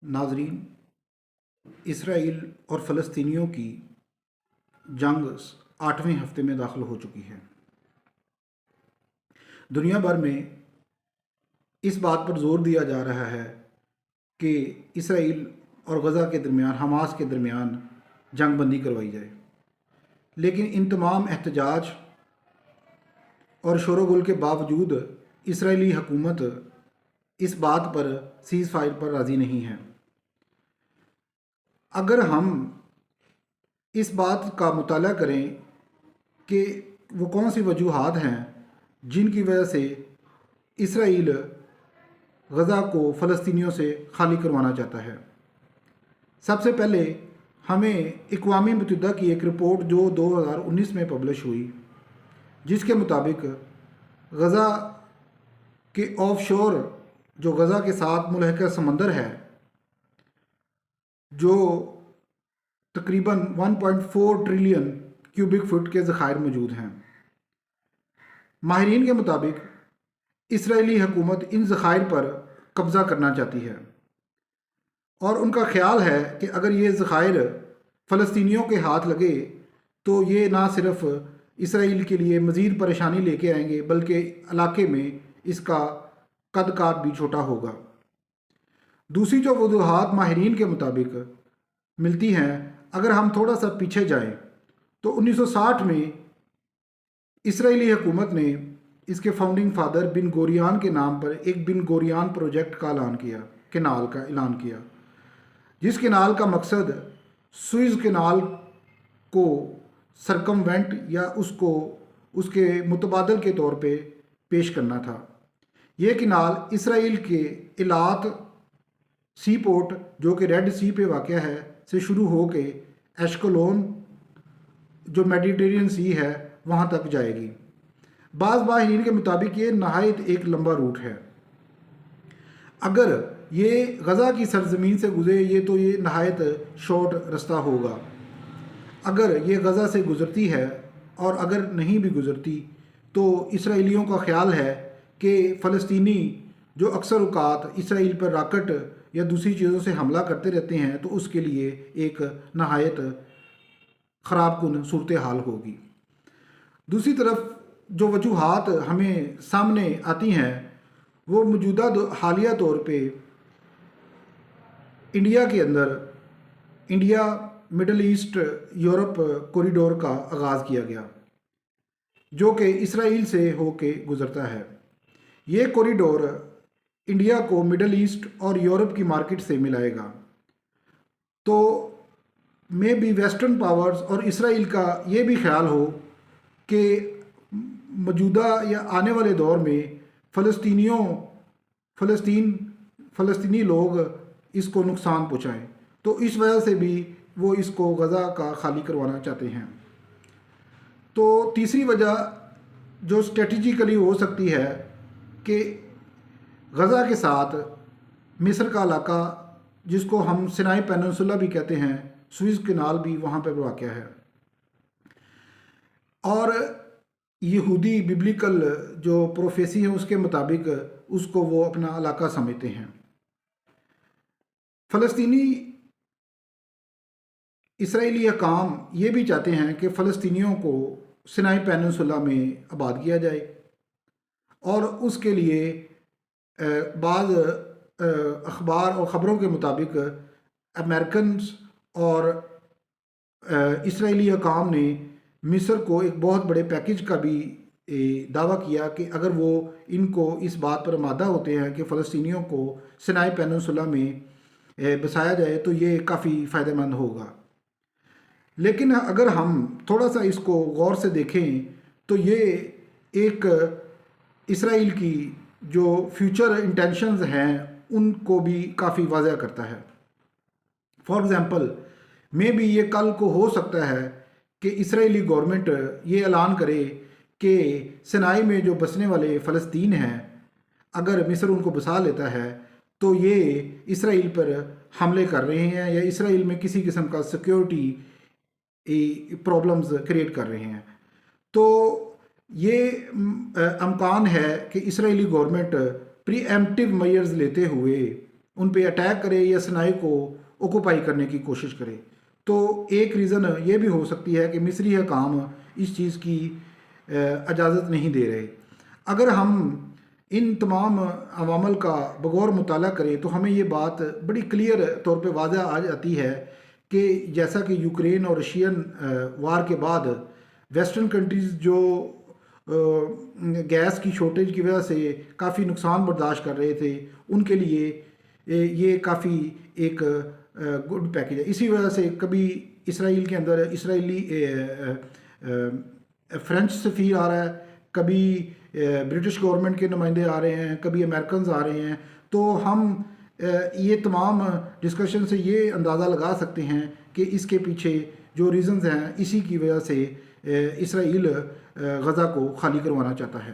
नाजरीन, इसराइल और फ़लस्तीनियों की जंग 8वें हफ्ते में दाखिल हो चुकी है। दुनिया भर में इस बात पर जोर दिया जा रहा है कि इसराइल और गज़ा के दरमियान, हमास के दरमियान जंग बंदी करवाई जाए, लेकिन इन तमाम एहतजाज और शोरगुल के बावजूद इसराइली हुकूमत इस बात पर सीज़ फायर पर राज़ी नहीं है। अगर हम इस बात का मुताला करें कि वो कौन सी वजूहात हैं जिनकी वजह से इसराइल गज़ा को फ़लस्तीनियों से खाली करवाना चाहता है, सबसे पहले हमें अक़वाम मुत्तहिदा की एक रिपोर्ट जो 2019 में पब्लिश हुई, जिसके मुताबिक गज़ा के ऑफशोर, जो गज़ा के साथ मुल्हक़ा समंदर है, जो तकरीबन 1.4 ट्रिलियन क्यूबिक फुट के ज़खायर मौजूद हैं। माहिरीन के मुताबिक इसराइली हुकूमत इन ज़खायर पर कब्ज़ा करना चाहती है और उनका ख्याल है कि अगर ये ज़खायर फ़लस्तीनियों के हाथ लगे तो ये ना सिर्फ इसराइल के लिए मज़ीद परेशानी लेके आएंगे, बल्कि इलाके में इसका कद काट भी छोटा होगा। दूसरी जो वजूहात माहिरीन के मुताबिक मिलती हैं, अगर हम थोड़ा सा पीछे जाएं तो 1960 में इसराइली हुकूमत ने इसके फाउंडिंग फादर बिन गोरियान के नाम पर एक बिन गोरियान प्रोजेक्ट का कैनाल का ऐलान किया, जिस कैनाल का मकसद सुएज़ कैनाल को सरकमवेंट या उसको उसके मुतबादल के तौर पे पेश करना था। ये कैनाल इसराइल के इलात सी पोर्ट, जो कि रेड सी पे वाक़या है, से शुरू हो के एशकलोन, जो मेडिटेरियन सी है, वहाँ तक जाएगी। बाज़ माहिरीन के मुताबिक ये नहायत एक लंबा रूट है। अगर ये गज़ा की सरजमीन से गुजरे ये नहायत शॉर्ट रास्ता होगा। अगर ये गज़ा से गुज़रती है और अगर नहीं भी गुज़रती तो इसराइलियों का ख़्याल है कि फ़लस्तीनी जो अक्सर औक़ात इसराइल पर रॉकेट या दूसरी चीज़ों से हमला करते रहते हैं, तो उसके लिए एक नहायत ख़राबकुन सूरत हाल होगी। दूसरी तरफ जो वजूहात हमें सामने आती हैं वो मौजूदा हालिया तौर पे इंडिया के अंदर India middle east Europe corridor का आगाज़ किया गया, जो कि इसराइल से होके गुज़रता है। ये कॉरिडोर इंडिया को मिडल ईस्ट और यूरोप की मार्केट से मिलाएगा। तो मे बी वेस्टर्न पावर्स और इसराइल का ये भी ख्याल हो कि मौजूदा या आने वाले दौर में फ़लस्तीनी लोग इसको नुकसान पहुँचाएँ, तो इस वजह से भी वो इसको गज़ा का खाली करवाना चाहते हैं। तो तीसरी वजह जो स्ट्रेटजिकली हो सकती है कि गज़ा के साथ मिस्र का इलाका, जिसको हम सिनाई पेनिनसुला भी कहते हैं, सुएज़ कैनाल भी वहाँ पर वाक़या है, और यहूदी बिब्लिकल जो प्रोफेसी है उसके मुताबिक उसको वो अपना इलाका समझते हैं। फ़लस्तीनी इसराइली हकाम ये भी चाहते हैं कि फ़लस्तीनियों को सिनाई पेनिनसुला में आबाद किया जाए, और उसके लिए बाज़ अखबार और ख़बरों के मुताबिक अमेरिकन और इसराइली हकाम ने मिस्र को एक बहुत बड़े पैकेज का भी दावा किया कि अगर वो इनको इस बात पर आमादा होते हैं कि फ़लस्तीनियों को सिनाई पेनिनसुला में बसाया जाए तो ये काफ़ी फ़ायदेमंद होगा। लेकिन अगर हम थोड़ा सा इसको गौर से देखें तो ये एक इसराइल की जो फ्यूचर इंटेंशंस हैं उनको भी काफ़ी वाज़ह करता है। फॉर एग्ज़ाम्पल, मे बी ये कल को हो सकता है कि इसराइली गवर्नमेंट ये ऐलान करे कि सिनाई में जो बसने वाले फ़लस्तीन हैं, अगर मिस्र उनको बसा लेता है तो ये इसराइल पर हमले कर रहे हैं या इसराइल में किसी किस्म का सिक्योरिटी प्रॉब्लम्स क्रिएट कर रहे हैं। तो ये अमकान है कि इसराइली गवर्नमेंट प्रीएम्प्टिव मेजर्स लेते हुए ان پہ اٹیک کرے یا سنائی کو اوکوپائی کرنے کی کوشش کرے۔ تو ایک ریزن یہ بھی ہو سکتی ہے کہ مصری حکام اس چیز کی اجازت نہیں دے رہے۔ اگر ہم ان تمام عوامل کا بغور مطالعہ کریں تو ہمیں یہ بات بڑی کلیئر طور پہ واضح آ جاتی ہے کہ جیسا کہ یوکرین اور رشین وار کے بعد ویسٹرن کنٹریز جو گیس کی شارٹیج کی وجہ سے کافی نقصان برداشت کر رہے تھے، ان کے لیے یہ کافی ایک گڈ پیکیج ہے۔ اسی وجہ سے کبھی اسرائیل کے اندر اسرائیلی فرینچ سفیر آ رہا ہے، کبھی برٹش گورنمنٹ کے نمائندے آ رہے ہیں، کبھی امریکنز آ رہے ہیں۔ تو ہم یہ تمام ڈسکشن سے یہ اندازہ لگا سکتے ہیں کہ اس کے پیچھے جو ریزنز ہیں اسی کی وجہ سے اسرائیل غزہ کو خالی کروانا چاہتا ہے۔